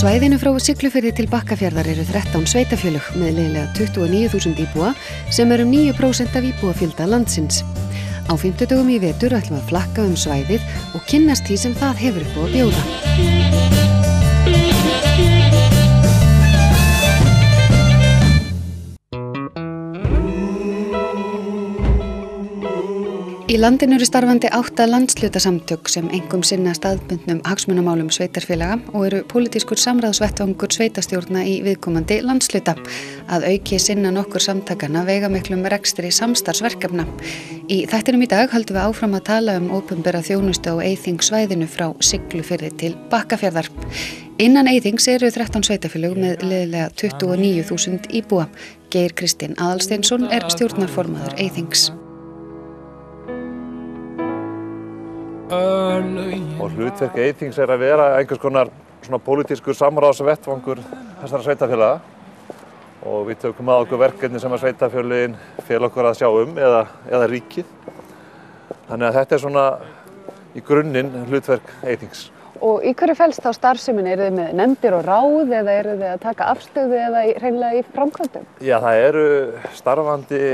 svæðinu frá Siglufirði til Bakkafjarðar eru 13 sveitarfélög með liðlega 29.000 íbúa sem eru 9% af íbúafjölda landsins. Á 50 dögum í vetur ætlum við að flakka svæðið og kynnast því sem það hefur upp á að bjóða. Í landinu eru starfandi 8 landshlutasamtök sem einkum sinna staðbundnum hagsmunamálum sveitarfélaga og eru pólitískur samráðsvettvangur sveitarstjórna í viðkomandi landshluta. Að auki sinna nokkur samtakanna veigamiklum rekstri samstarfsverkefna. Í þættinum í dag höldum við áfram að tala opinbera þjónustu á Eyþingssvæðinu frá Siglufirði til Bakkafjarðar. Innan Eyþings eru 13 sveitarfélög með liðlega 29.000 íbúa. Geir Kristinn Aðalsteinsson er stjórnarformaður Eyþings. Og hlutverk Eyþings að vera einhvers konar svona pólitískur samráðsvettvangur þessara sveitarfélaga og við tökum að okkur verkefni sem að sveitarfélögin fel okkur að sjá eða ríkið. Þannig að þetta er svona í grunninn hlutverk Eyþings. Og í hverju felst þá starfsemin? Eru þið með nefndir og ráð eða eru þið að taka afstöðu eða hreinlega í framkvæmdum? Já, það eru starfandi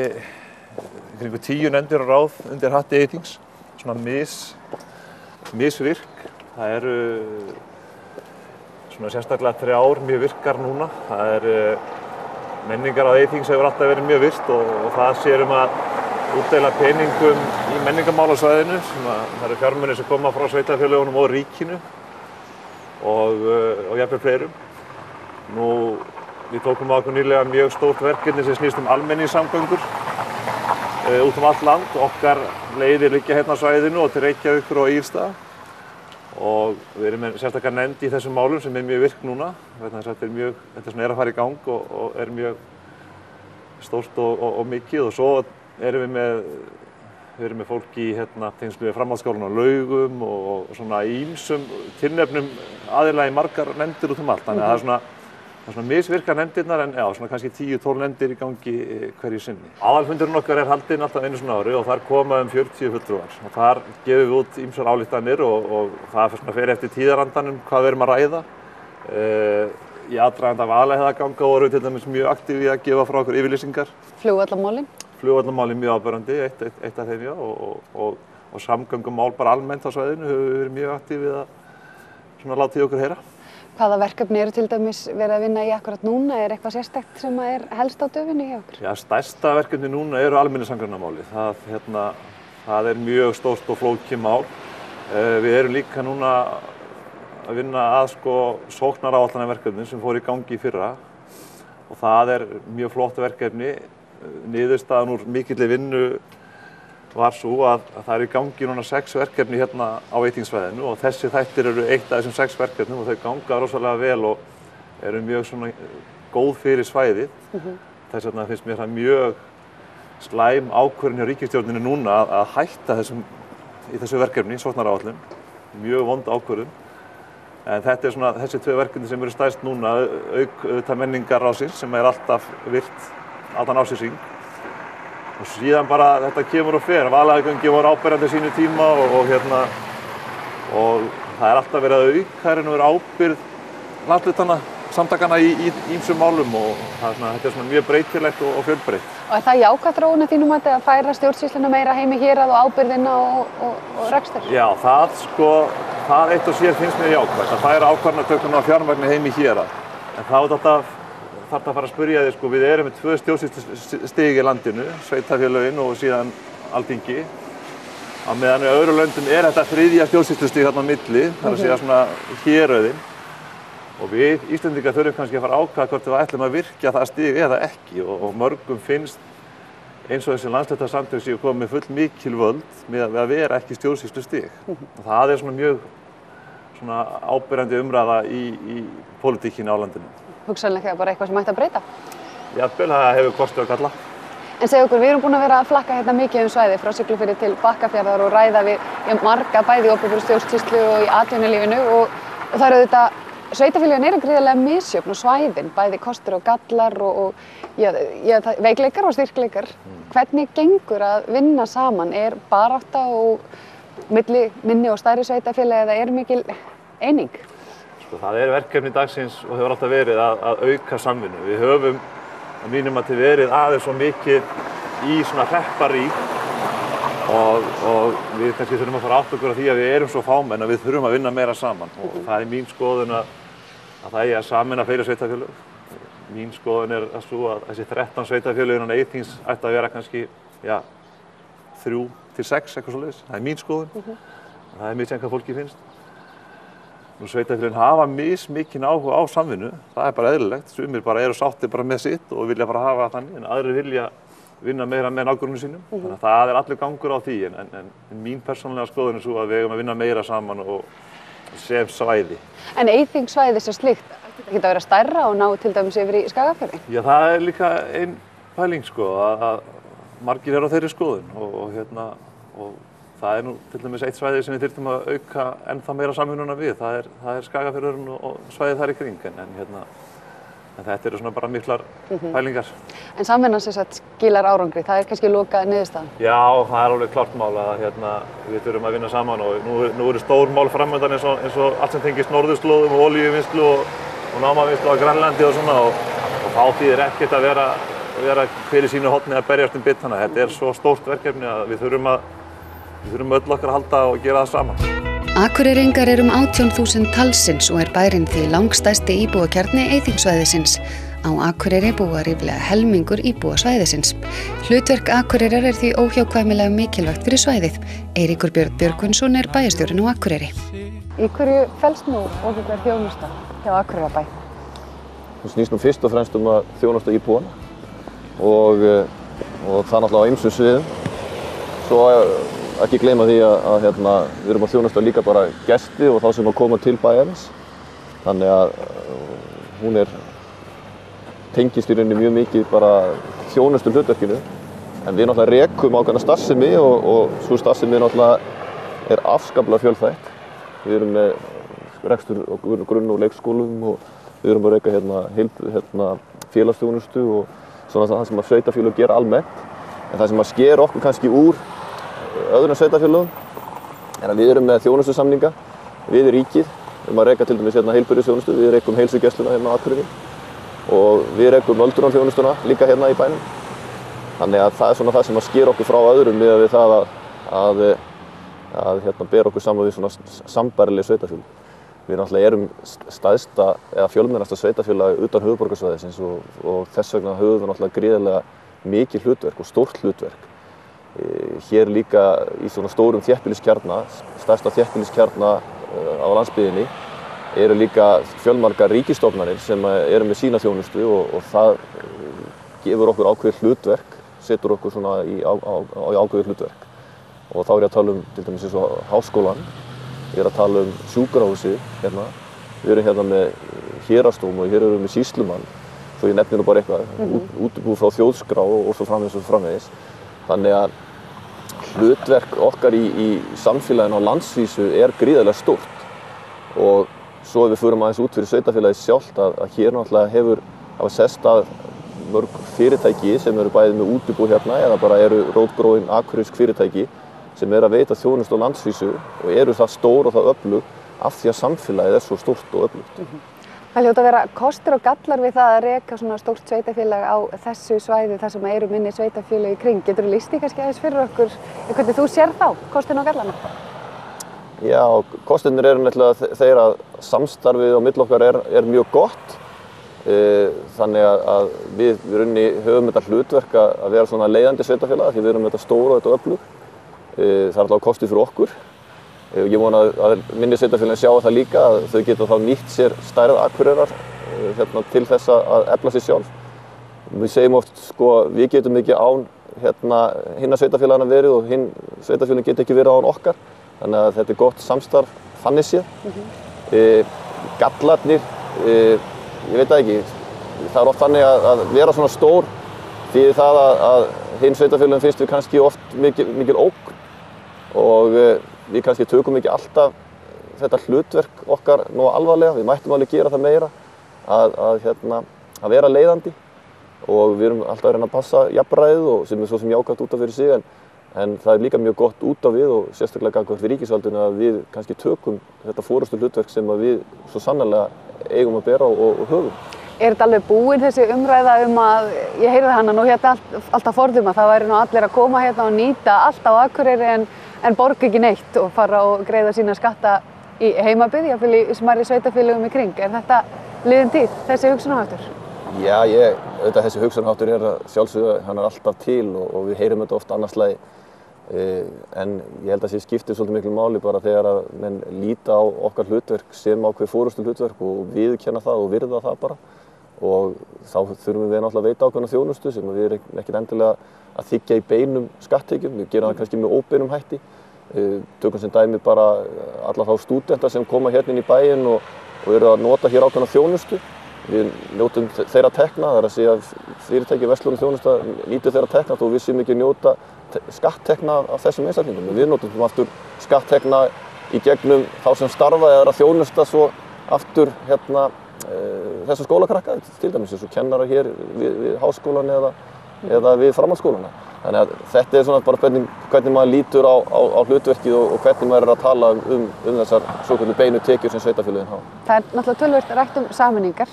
kringum 10 nefndir og ráð undir hatti Eyþings, svona misvirk. Það eru svona sérstaklega 3 mjög virkar núna. Það er menningar á Eyþings hefur alltaf verið mjög virkt og það sér að útdeila peningum í menningarmálasvæðinu. Það eru fjármunir sem koma frá sveitarfélögunum og ríkinu og jafnvel fleirum. Við tókum á okkur nýlega mjög stórt verkefni sem snýst almenningssamgöngur út allt land. Okkar leiðir liggja hérna á svæðinu og til Reykjavíkur og Írstað. Og við erum með sérstaklega nefnd í þessum málum sem er mjög virk núna. Þetta er svona að fara í gang og er mjög stórt og mikið. Og svo erum við með fólk í tengslum við framhaldsskólann á Laugum og svona ýmsum tilnefnum aðila í margar nefndir út allt. Þannig að það er svona misvirkar nefndirnar en svona kannski 10-12 nefndir í gangi hverju sinni. Aðalfundurinn okkar er haldinn alltaf einu svona ári og þar koma 40 fulltrúar. Og þar gefum við út ýmsar ályktanir og það fer eftir tíðarandanum hvað við erum að ræða. Í aðdraganda Vaðlaheiðarganga vorum við til dæmis mjög aktíf í að gefa frá okkur yfirlýsingar. Flugvallarmálin? Flugvallarmálin mjög áberandi, eitt af þeim, já. Og samgöngumál bara almennt á svæðinu höfum við verið mjög aktíf við að láta í okkur heyra. Hvaða verkefni eru til dæmis verið að vinna í akkurat núna? Er eitthvað sérstakt sem er helst á döfinni hjá okkur? Já, stærsta verkefni núna eru almenningssamgöngumáli. Það er mjög stórt og flókið mál. Við erum líka núna að vinna að sóknaráætlunarverkefni sem fór í gangi í fyrra. Og það er mjög flott verkefni. Niðurstaðan úr mikilli vinnu var svo að það eru í gangi núna 6 verkefni hérna á Eyþingssvæðinu og þessi þættir eru eitt af þessum 6 verkefnum og þau ganga rosalega vel og eru mjög svona góð fyrir svæðið. Þess vegna finnst mér það mjög slæm ákvörðun hjá ríkisstjórninni núna að hætta í þessu verkefni, sóknaráætlun. Mjög vond ákvörðun. En þetta er svona þessi 2 verkefni sem eru stærst núna, auk menningarráðsins sem er alltaf virt allan ársins hring. Og síðan bara þetta kemur og fer. Vaðlaheiðargöngin voru áberandi sínu tíma og það er alltaf verið að auka ábyrgð landshlutanna, samtakanna í ýmsum málum og þetta er svona mjög breytilegt og fjölbreytt. Og er það jákvæð þróun að þínum mati að færa stjórnsýsluna meira heim í hérað og ábyrgðina og rekstur? Já, það eitt og sér finnst mér jákvætt að færa ákvarðanatökuna og fjármagni heim í hérað. En þá þarf að fara að spyrja þig, við erum með 2 stjórnsýslustig í landinu, sveitarfélögin og síðan Alþingi. Á meðan í öðrum löndum er þetta 3. stjórnsýslustig þarna á milli, það er að segja svona héröðin. Og við Íslendingar þurfum kannski að fara að ákveða hvort við ætlum að virkja það stig eða ekki. Og mörgum finnst eins og þessi landshlutasamtök séu komið með full mikil völd með að vera ekki stjórnsýslustig. Og það er svona mjög áberandi umræða í pólitíkinni á landinu. Hugsanlega bara eitthvað sem ætti að breyta? Jafnvel, það hefur kosti að kalla. En segðu okkur, við erum búin að vera að flakka hérna mikið svæði frá Siglufirði til Bakkafjarðar og ræða við marga bæði í opinberri stjórnsýslu og í atvinnulífinu og það eru auðvitað, sveitarfélögin eru gríðarlega misjöfn og svæðin, bæði kostir og gallar og veikleikar og styrkleikar. Hvernig gengur að vinna saman? Er barátta og milli minni og stærri sveitarfélagi eða er mikil eining? Sko, það verkefni dagsins og hefur alltaf verið að auka samvinnu. Við höfum að mínum að verið aðeins svo mikið í svona hrepparík og við kannski þurfum að fara átt okkur á því að við erum svo fámenn að við þurfum að vinna meira saman. Og það mín skoðun að það eigi að sameina fleiri sveitarfélög. Mín skoðun svo að þessi 13 sveitarfélög innan Eyþings ætti að vera kannski 3 til 6 eitthvað svoleiðis. Það mín skoðun. Það misjafnt hvað fólki finnst. Nú sveitarfélögin hafa mismikinn áhuga á samvinnu, það bara eðlilegt. Sumir bara eru sáttir bara með sitt og vilja bara hafa þannig, en aðrir vilja vinna meira með nágrönnum sínum. Þannig að það allur gangur á því, en mín persónulega skoðun svo að við eigum að vinna meira saman og sem svæði. En Eyþingssvæði sem slíkt, ætti það ekki að vera stærra og ná til dæmis yfir í Skagafjörði? Já, það líka ein pæling sko, að margir eru á þeirri skoðun og það nú til dæmis eitt svæði sem við þyrftum að auka ennþá meira samvinnuna við. Það Skagafjörðurinn og svæðið þar í kring, en þetta eru svona bara miklar pælingar. En samvinnan sem sagt skilar árangri, það kannski lokað niðurstaðan? Já, það alveg klárt mál að við þurfum að vinna saman og nú eru stór mál framöndan eins og allt sem tengist norðurslóðum og olíuvinnslu og námavinnslu á Grænlandi og svona og þá þýðir ekkert að vera hver í sínu horni að berjast bit hana. Þetta svo stórt verkefni að við þurfum öll okkar að halda og gera það saman. Akureyringar 18.000 talsins og bærinn því langstærsti íbúakjarni Eyþingssvæðisins. Á Akureyri búa ríflega helmingur íbúa svæðisins. Hlutverk Akureyrar því óhjákvæmilega mikilvægt fyrir svæðið. Eiríkur Björn Björgvinsson bæjarstjórinn á Akureyri. Í hverju felst nú opinber þjónusta hjá Akureyrarbæ? Hún snýst fyrst og fremst að þjónusta íbúana og það náttúrulega á ýmsum sviðum. Svo ekki gleyma því að við erum að þjónusta líka bara gesti og þá sem að koma til bæjarins. Þannig að hún tengist í rauninni mjög mikið bara þjónustu hlutverkinu. En við náttúrulega rekum ákveðna starfsemi og svo starfsemi náttúrulega afskaplega fjölþætt. Við erum með rekstur á grunn- og leikskólum og við erum að reka félagsþjónustu og svona það sem að sveitarfélög gera almennt. En það sem að sker okkur kannski úr öðrum sveitarfélögum að við erum með þjónustusamninga við ríkið að reka til dæmis heilbrigðisþjónustu, við rekum heilsugæsluna á Akureyri og við rekum öldrunarþjónustuna líka í bænum. Þannig að það svona það sem að sker okkur frá öðrum miðað við það að bera okkur saman við svona sambærileg sveitarfélög. Við náttúrulega erum stærsta eða fjölmennasta sveitarfélag utan höfuðborgarsvæðisins og þess vegna höfum við náttúrulega gríðarlega mikið hlutverk og stórt hlutverk. Hér líka í svona stórum þéttbýliskjarna, stærsta þéttbýliskjarna á landsbyggðinni, eru líka fjölmargar ríkisstofnanir sem eru með sína þjónustu og það gefur okkur ákveðið hlutverk, setur okkur svona í ákveðið hlutverk. Og þá ég að tala til dæmis eins og háskólann, ég að tala sjúkrahúsið hérna, við erum með héraðsdóm og hér erum við með sýslumann, svo ég nefni nú bara eitthvað, útibú frá þjóðskrá og svo framvegis. Þannig að hlutverk okkar í samfélaginu á landsvísu gríðarlega stórt og svo við förum aðeins út fyrir sveitarfélagið sjálft að hér náttúrulega hafa sest að mörg fyrirtæki sem eru bæði með útibú hérna eða bara eru rótgróin akureyrisk fyrirtæki sem að veita þjónustu á landsvísu og eru það stór og það öflug af því að samfélagið svo stórt og öflugt. Það hljóta að vera kostur og gallar við það að reka svona stórt sveitafélag á þessu svæði þar sem eru minni sveitafélög í kring. Geturðu lýst því kannski aðeins fyrir okkur hvernig þú sér þá, kostin og gallarna? Já, kostirnir eru náttúrulega þeir að samstarfið á milli okkar mjög gott. Þannig að við rauninni höfum þetta hlutverk að vera svona leiðandi sveitafélag því við erum þetta stór og þetta öflug. Það alltaf kostur fyrir okkur. Ég vona að minni sveitafélögin sjá það líka að þau geta þá nýtt sér stærð Akureyrar til þess að efla sig sjálf. Við segjum oft við getum ekki án hinna sveitafélagana verið og hinn sveitafélögin geta ekki verið án okkar. Þannig að þetta gott samstarf þannig séð. Gallarnir, ég veit það ekki, það oft þannig að vera svona stór því það að hinn sveitafélögin finnst við kannski oft mikil ógn og við kannski tökum ekki alltaf þetta hlutverk okkar nógu alvarlega, við mættum alveg gera það meira að vera leiðandi og við erum alltaf að reyna að passa jafnræðið og sem svo sem jákvæmt út af fyrir sig En það líka mjög gott út á við og sérstaklega gagnvart við ríkisvaldinu að við kannski tökum þetta forystu hlutverk sem að við svo sannarlega eigum að bera og höfum. Þetta alveg búin þessi umræða að, ég heyrði hana nú hérna alltaf forðum að það væri nú allir að koma hérna og nýta allt á Akureyri en borga ekki neitt og fara og greiða sína skatta í heimabyggð, jafnvel í smærri sveitarfélögum í kring. Þetta liðin tíð, þessi hugsunarháttur? Já, auðvitað þessi hugsunarháttur að sjálfsögðu, hann alltaf til og við heyrum þetta oft annars slagi. En ég held að það skiptir svolítið miklu máli bara þegar að menn líta á okkar hlutverk sem ákveð forystu hlutverk og viðurkenna það og virða það bara. Og þá þurfum við náttúrulega að veita ákveðna þjónustu sem við erum ekkert endilega að þiggja í beinum skatttekjum. Við gerum það kannski með óbeinum hætti. Tökum sem dæmi bara alla þá stúdenta sem koma hérna inn í bæinn og eru að nota hér ákveðna þjónustu. Við njótum þeirra tekna, það að segja að fyrirtæki verslun þjónusta nýtir þeirra tekna þó við séum ekki að njóta skatttekna af þessum einstaklingum. Við notum aftur skatttekna í gegnum þá sem starfa eða að þjónusta svo aftur hérna þessum skólakrakka, til dæmis eins og kennarar hér við háskólan eða við framhaldsskólana. Þannig að þetta svona bara hvernig maður lítur á hlutverkið og hvernig maður að tala þessar svoköldu beinu tekjur sem sveitarfélögin hafa. Það náttúrulega töluvert rætt sameiningar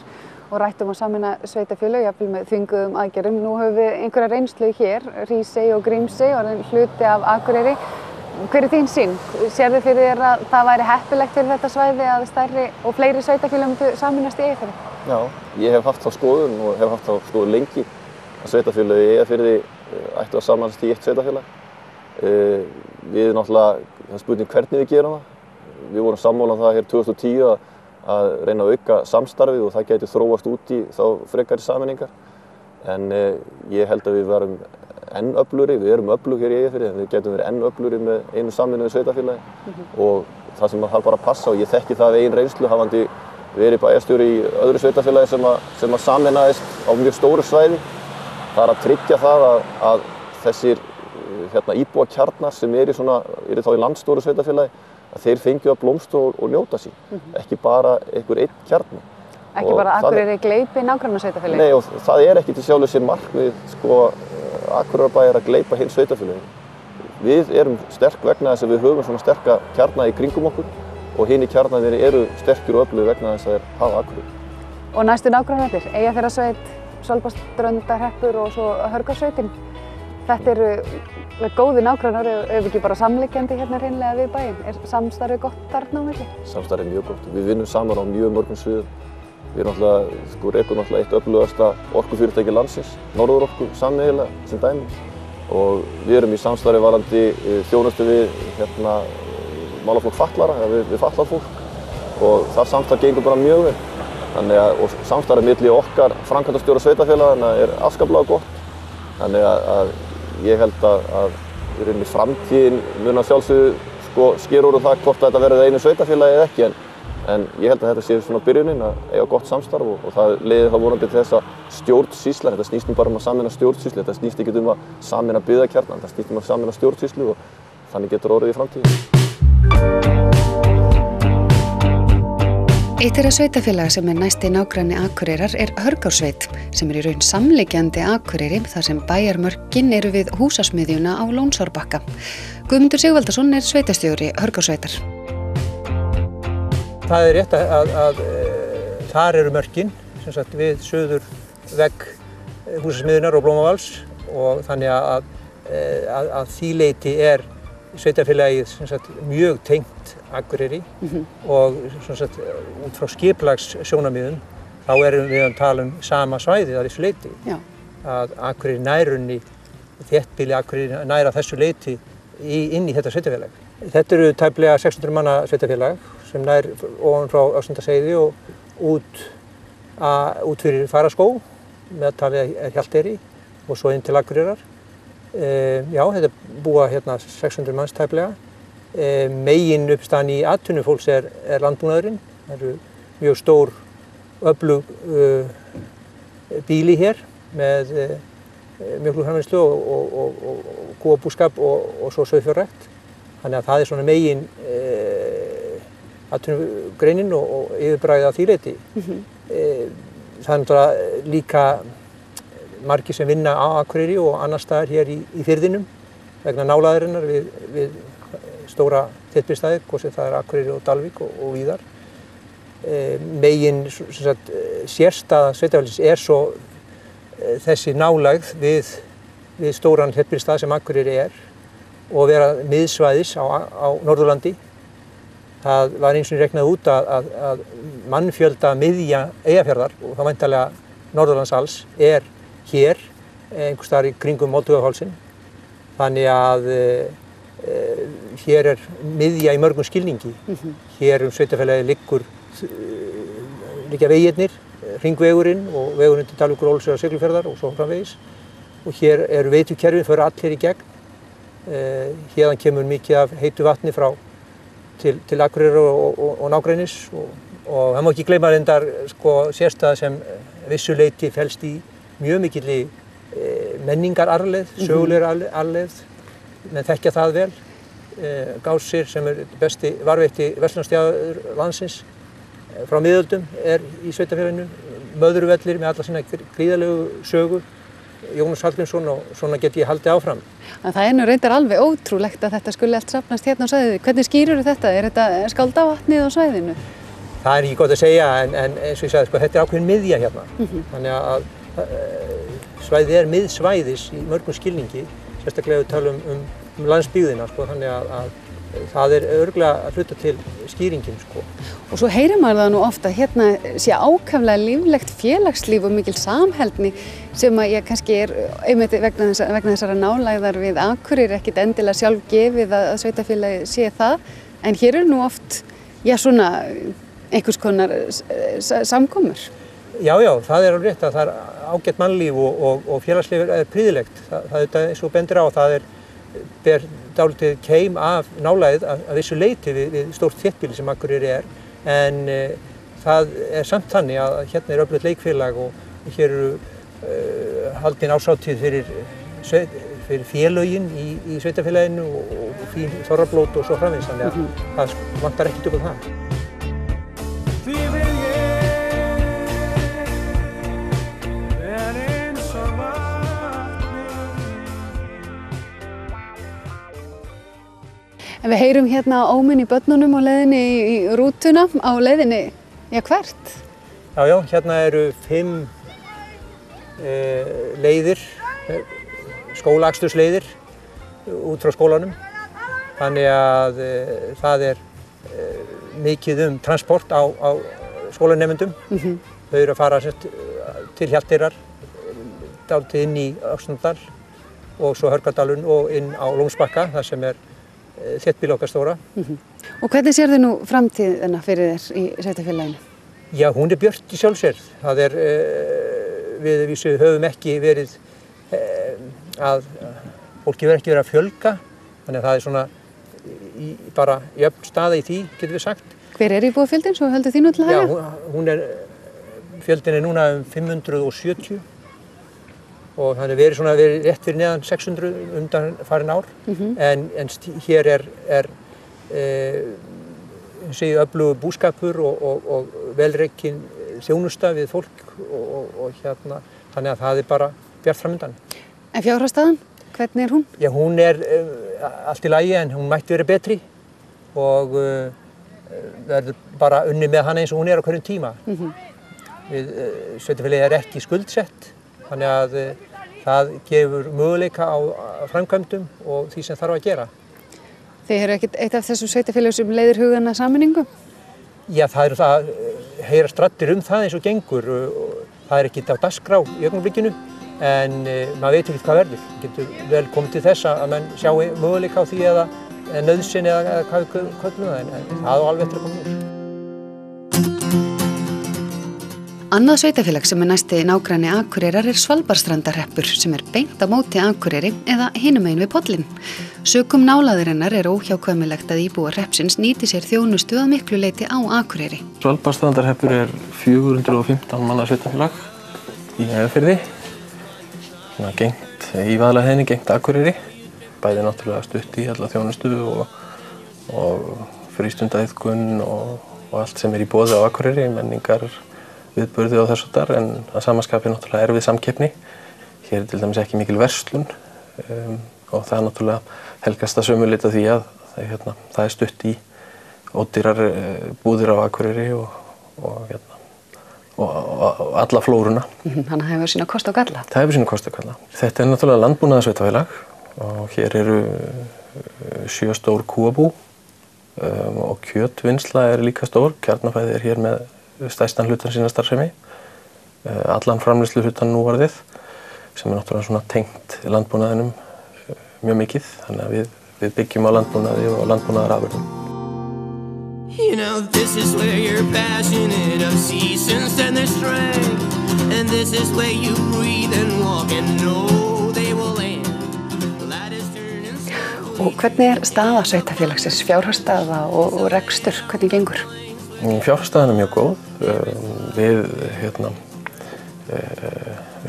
og rætt að sameina sveitarfélög, jafnvel með þvinguðum aðgerðum. Nú höfum við einhverja reynslu hér, Hrísey og Grímsey og hluti af Akureyri. Hver þín sýn? Sérðu fyrir þér að það væri heppilegt fyrir þetta svæði að stærri og fleiri sveitarfélög myndu sameinast í Eyjafirði? Já, ég hef haft þá skoðun og hef haft þá skoðun lengi að sveitarfélög í Eyjafirði ættu að sameinast í eitt sveitarfélag. Við náttúrulega, það er spurning hvernig við gerum það. Við vorum sammála það hér 2010 að reyna að auka samstarfið og það gæti þróast út í þá frekari sameiningar. En ég held að við verum enn öflugri, við erum öflug hér í Eyjafirði en við getum verið enn öflugri með einu sameinuðu sveitarfélagi. Og það sem maður þarf bara að passa og ég þekki það af eigin reynslu hafandi verið bæjarstjóri í öðru sveitarfélagi sem að sameinaðist á mjög stóru svæði. Það að tryggja það að þessir íbúakjarnar sem eru þá í landstóru sveitarfélagi að þeir fengju að blómstra og njóta sín, ekki bara einhver einn kjarni. Ekki bara Akureyri gleypi nágrannasveitarfélagi? Nei, og það er ekki til sjálfu sér markmið Akureyrarbæjar að gleypa hinn sveitarfélagi. Við erum sterk vegna þess að við höfum svona sterka kjarna í kringum okkur og hinir kjarnarnir eru sterkir og öflugir vegna þess að þeir hafa Akureyri. Og næstu nágrannarnir, Eyjafjarðarsveit, Svalbarðsströndarhreppur og svo Hörgársveitin. Þetta eru góði nágrannar, ef ekki bara samliggjandi hérna hreinlega við bæinn. Er samstarfið gott þarna á milli? Samstarfið er mjög gott. Við vinnum saman á mjög mörgum sviðum. Við rekum eitt öflugasta orkufyrirtæki landsins, Norðurorku, sameiginlega sem dæmi. Og við erum í samstarfi varðandi þjónustu við málaflokk fatlaðra, eða við fatlað fólk. Og það samstarf gengur bara mjög vel. Og samstarfið milli okkar framkvæmdastjóra sveitarfélaganna er afskaplega gott. Þannig að ég held að í rauninni framtíðin mun að sjálfsögðu skera úr það hvort þetta verður einu sveitarfélagi eða ekki. En ég held að þetta sé svona byrjunin að eiga gott samstarf og það leiðir þá vonandi til þess að stjórnsýsla, þetta snýst bara að sameina stjórnsýslu, þetta snýst ekki að sameina byggðakjarna, þetta snýst að sameina stjórnsýslu og þannig getur orðið í framtíðin. Eitt þeirra sveitarfélaga sem næsti nágranni Akureyrar er Hörgársveit sem í raun samliggjandi Akureyri þar sem bæjarmörkin eru við húsasmiðjuna á Lónsárbakka. Guðmundur Sigvaldason er sveitarstjóri Hörgársveitar. Það er rétt að þar eru mörkin, sem sagt við suður vegg húsasmiðjunar og Blómavals og þannig að því leyti er sveitarfélagið sem sagt mjög tengt Akureyri og sem sagt út frá skipulagssjónarmiðum þá erum við að tala sama svæðið að þessu leyti. Já. Að Akureyri nærunni, þéttbýli Akureyri nær að þessu leyti inn í þetta sveitarfélag. Þetta eru tæplega 600 manna sveitarfélag sem nær ofan frá Öxnadalsheiði og út fyrir Faraskóg, meðtalið er Hjalteyri og svo inn til Akureyrar. Já, þetta búa hérna 600 manns tæplega. Megin uppstaðan í atvinnufólks er landbúnaðurinn. Það eru mjög stór öflug býli hér með mjólkurframleiðslu og kúabúskap og svo sauðfjárrækt. Þannig að það er svona megin atvinnugreinin og yfirbragðið af því leyti. Það er náttúrulega líka margir sem vinna á Akureyri og annar staðar hér í firðinum vegna nálægðarinnar við stóra þéttbýlisstaði, hvort sem það er Akureyri og Dalvík og víðar. Megin sérstaða sveitarfélagsins svo þessi nálægð við stóran þéttbýlisstað sem Akureyri og vera miðsvæðis á Norðurlandi. Það var eins og reiknað út að mannfjölda miðja Eyjafjarðar og það væntanlega Norðurlands alls hér einhvers staðar í kringum Moldvogahálsinn. Þannig að hér miðja í mörgum skilningi. Hér sveitarfélagið liggja vegirnir, hringvegurinn og vegurinn til Dalvíkur, Ólafsfjarðar og Siglufjarðar og svo framvegis. Og hér veitukerfin fyrir allir í gegn. Héðan kemur mikið af heitu vatni til Akureyrar og nágrennis og það má ekki gleyma reyndar sérstæða sem vissu leyti felst í mjög mikilli menningararfleifð, sögulegri arfleifð, menn þekkja það vel. Gásir sem besti varðveitti verslunarstaður landsins frá miðöldum í sveitarfélaginu, Möðruvellir með alla sína gríðarlegu sögu, Jónas Hallgrímsson og svona get ég haldið áfram. En það nú reyndar alveg ótrúlegt að þetta skuli allt safnast hérna á svæðinu. Hvernig skýrirðu þetta? Þetta skáldavatnið á svæðinu? Það ekki gott að segja en eins og ég sagði, þetta ákveðin miðja hérna. Þannig að svæðið miðsvæðis í mörgum skilningi, sérstaklega við talum um landsbyggðina, þannig að það örugglega að hluta til skýringin. Og svo heyrir maður það nú ofta að hérna sé ákaflega líflegt félagslíf og mikil samheldni sem að ég kannski einmitt vegna þessara nálægðar við Akureyri ekkert endilega sjálf gefið að sveitarfélagið sé það. En hér nú oft, svona einhvers konar samkomur. Já, það alveg rétt að það ágætt mannlíf og félagslíf prýðilegt. Það eins og bendir á, það ber dálítið keim af nálægð að vissu leyti við stórt þéttbýli sem Akureyri en það samt þannig að hérna öflugt leikfélag og hér haldin árshátíð fyrir félögin í sveitarfélaginu og fín þorrablót og svo framvegis, þannig að það vantar ekkert upp á það. En við heyrum hérna óminn í börnunum á leiðinni í rútuna, á leiðinni, hvert? Já, hérna eru 5 leiðir, skólaakstursleiðir út frá skólanum. Þannig að það mikið transport á skólanemendum. Þau að fara til Hjalteyrar, dálítið inn í Öxnadal og svo Hörgárdalinn og inn á Lónsbakka, þar sem þéttbýli okkar stóra. Og hvernig sérðu nú framtíðina fyrir þér í sveitarfélaginu? Já, hún björt í sjálfsér. Það við höfum ekki verið fólki verið ekki verið að fjölga, þannig að það svona bara jöfn staða í því, getum við sagt. Hver íbúafjöldinn, svo heldur þínu til að hafa? Já, fjöldinn núna 570 og þannig verið rétt fyrir neðan 600 undanfarin ár, en hér öflugur búskapur og velrekin þjónusta við fólk og þannig að það bara bjart framundan. En fjárhagsstaðan, hvernig hún? Já, hún allt í lagi en hún mætti verið betri og verður bara unnið með hana eins og hún á hverjum tíma. Sveitarfélagið ekki skuldsett, þannig að það gefur möguleika á framkvæmdum og því sem þarf að gera. Þið eru ekkert eitt af þessum sveitarfélögum sem leiðir hugann að sameiningu? Já, það heyrast raddir það eins og gengur. Það ekkert á dagskrá í augnablikinu, en maður veit ekki hvað verður. Getur vel komið til þess að menn sjái möguleika á því eða nauðsyn eða hvað við köllum það, en það á alveg eftir að koma úr. Annað sveitafélag sem næsti nágranni Akureyrar Svalbarðsstrandarhreppur sem beint á móti Akureyri eða hinum megin við pollinn. Sökum nálægðarinnar óhjákvæmilegt að íbúar hreppsins nýti sér þjónustu að miklu leyti á Akureyri. Svalbarðsstrandarhreppur 415 manna sveitafélag í Eyjafirði. Gengt í Vaðlaheiðinni, gengt Akureyri. Bæði náttúrulega stutt í alla þjónustu og frístundaiðkun og allt sem í boði á Akureyri, menningar, viðburði og þess þar, en að sama skapi náttúrulega erfið samkeppni. Hér til dæmis ekki mikil verslun á og það náttúrulega helgast að sömu leyti því að það stutt í ódýrar búðir á Akureyri og alla flóruna. Þannig að það hefur sína kosti og galla. Það hefur sína kosti og galla. Þetta náttúrulega landbúnaðarsveitarfélag og hér eru 7 stór kúabú og kjötvinnsla líka stór. Kjarnafæði hér með stærstan hlutan sína starfsemi. Allan framleiðslu hlutan núorðið sem náttúrulega svona tengt landbúnaðinum mjög mikið. Þannig að við byggjum á landbúnaði og landbúnaðarafurðum. You know, this is where you're passionate of seasons and their strength. And this is where you breathe and walk and know they will end. Og hvernig staða sveitafélagsins, fjárhagsstaða og rekstur, hvernig gengur? Fjárhagsstaðan mjög góð. Við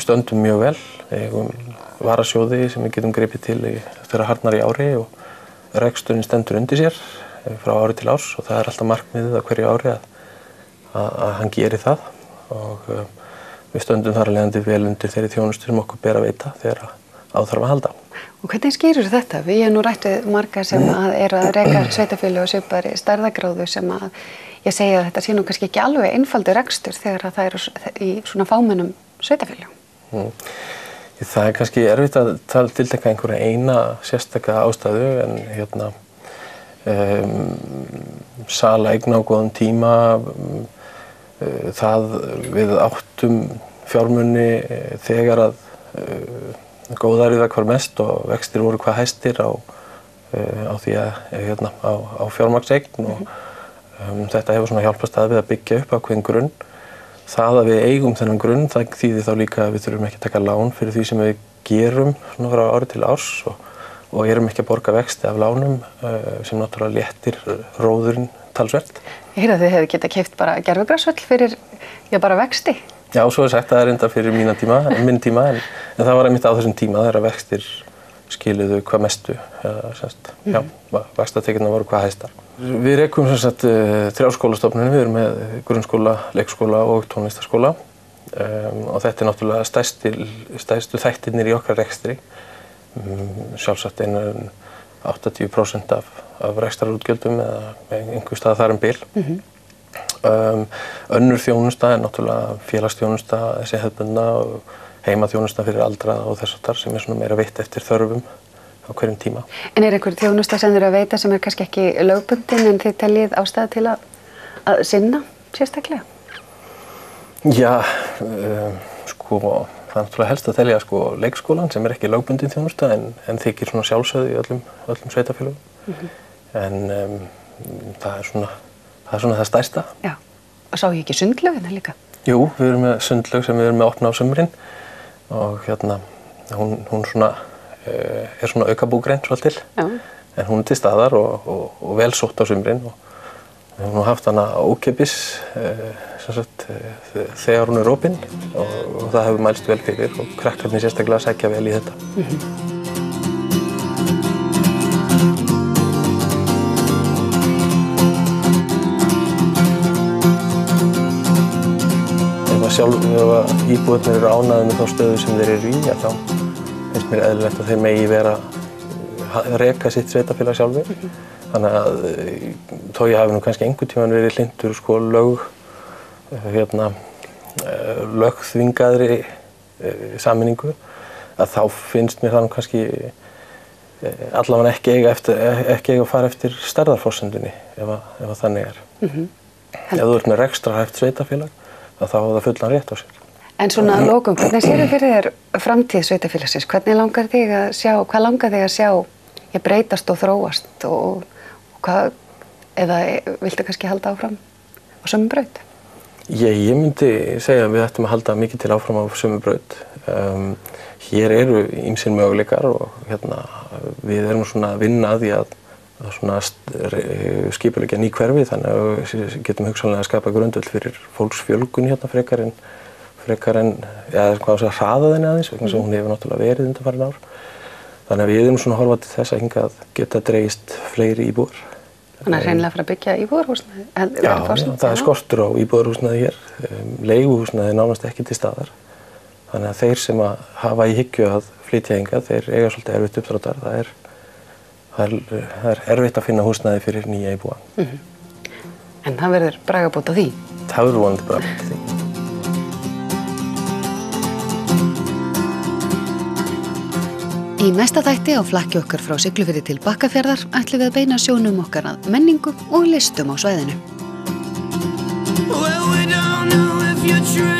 stöndum mjög vel. Við eigum varasjóði sem við getum gripið til þegar harðnar í ári og reksturinn stendur undir sér frá ári til árs og það alltaf markmiðið á hverju ári að hann geri það og við stöndum þar að leiðandi vel undir þeirri þjónustu sem okkur ber að veita þegar á þarf að halda. Og hvernig skýrir þetta? Við erum nú rætt við marga sem eru að reka sveitafélög og svipaðri stærðargráðu sem að ég segja að þetta sé nú kannski ekki alveg einfaldur rekstur þegar það eru í svona fámennum sveitafélögum. Það kannski erfitt að tiltaka einhverja eina sérstaka ástæðu en sala eigna á góðum tíma, það við áttum fjármuni þegar að góðærið var hvar mest og vextir voru hvað hæstir á því að á fjármagnseign og þetta hefur svona hjálpast að við að byggja upp ákveðinn grunn. Það að við eigum þennan grunn, það þýðir þá líka að við þurfum ekki að taka lán fyrir því sem við gerum svona frá ári til árs og erum ekki að borga vexti af lánum sem náttúrulega léttir róðurinn talsvert. Ég heyrði að þið hefðu getað keypt bara gervigrasvöll fyrir, bara vexti. Já, svo sagt að það reyndar fyrir minn tíma, en það var einmitt á þessum tíma þegar vextir skiluðu hvað mestu, vaxtatekjurnar voru hvað hæstar. Við rekum sem sagt 3 skólastofnunum, við erum með grunnskóla, leikskóla og tónlistarskóla og þetta náttúrulega stærstu þættirnir í okkar rekstri. Sjálfsagt 80% af rekstrarútgjöldum eða einhver stað þar bil. Önnur þjónusta náttúrulega félagsþjónusta, þessi hefðbundna og heimaþjónusta fyrir aldraða og þess háttar sem svona meira veitt eftir þörfum á hverjum tíma. En einhver þjónusta sem þið eru að veita sem kannski ekki lögbundin en þið teljið ástæða til að sinna sérstaklega? Já, það náttúrulega helst að telja leikskólan sem ekki lögbundin þjónusta en þykir svona sjálfsögð í öllum sveitafélögum. En það er svona það stærsta. Já, og sá ég ekki sundlaugina líka? Jú, við erum með sundlaug sem við erum með opna á sumrin og hún svona svona aukabúgrein svolítil. En hún til staðar og vel sótt á sumrin og við höfum haft hana ókeypis þegar hún opin og það hefur mælst vel fyrir og krakkarnir sérstaklega sækja vel í þetta. Ef íbúarnir eru ánægðir með þá stöðu sem þeir eru í, þá finnst mér eðlilegt að þeir megi vera að reka sitt sveitafélag sjálfir. Þannig að þó ég hafi nú kannski einhvern tímann verið hlynntur lögþvingaðri sameiningu, að þá finnst mér það nú kannski allavega ekki eiga að fara eftir stærðarforsendunni ef þannig er. Ef þú ert með rekstrarhæft sveitafélag, þá hafa það fullan rétt á sér. En svona að lokum, hvernig sérðu fyrir þér framtíð sveitafélagsins? Hvað langar þig að sjá breytast og þróast og hvað, eða viltu kannski halda áfram á sömu braut? Ég myndi segja að við ættum að halda mikið til áfram á sömu braut. Hér eru ýmsir möguleikar og við erum svona að vinna að því að skipuleggja ný hverfi, þannig að við getum hugsanlega að skapa grundvöll fyrir fólksfjölgun frekar en hraða þenni aðeins, vegna sem hún hefur náttúrulega verið undanfarin ár. Þannig að við erum svona að horfa til þess að hingað geta dregist fleiri íbúðar. Þannig að hreinlega fara að byggja íbúðarhúsnæði? Já, það er skortur á íbúðarhúsnæði hér. Leiguhúsnæði er nánast ekki til staðar. Þannig að þeir sem að hafa í hyggju að flytja hingað, þeir eiga svolítið erfitt uppdráttar. Það er erfitt að finna húsnæði fyrir nýja íbúa. En það verður bragarbót á því? Það verður vonandi bragarbót á því. Í næsta þætti á flakki okkar frá Siglufirði til Bakkafjarðar ætlum við að beina sjónum okkar að menningu og listum á svæðinu. Well, we don't know if you're true.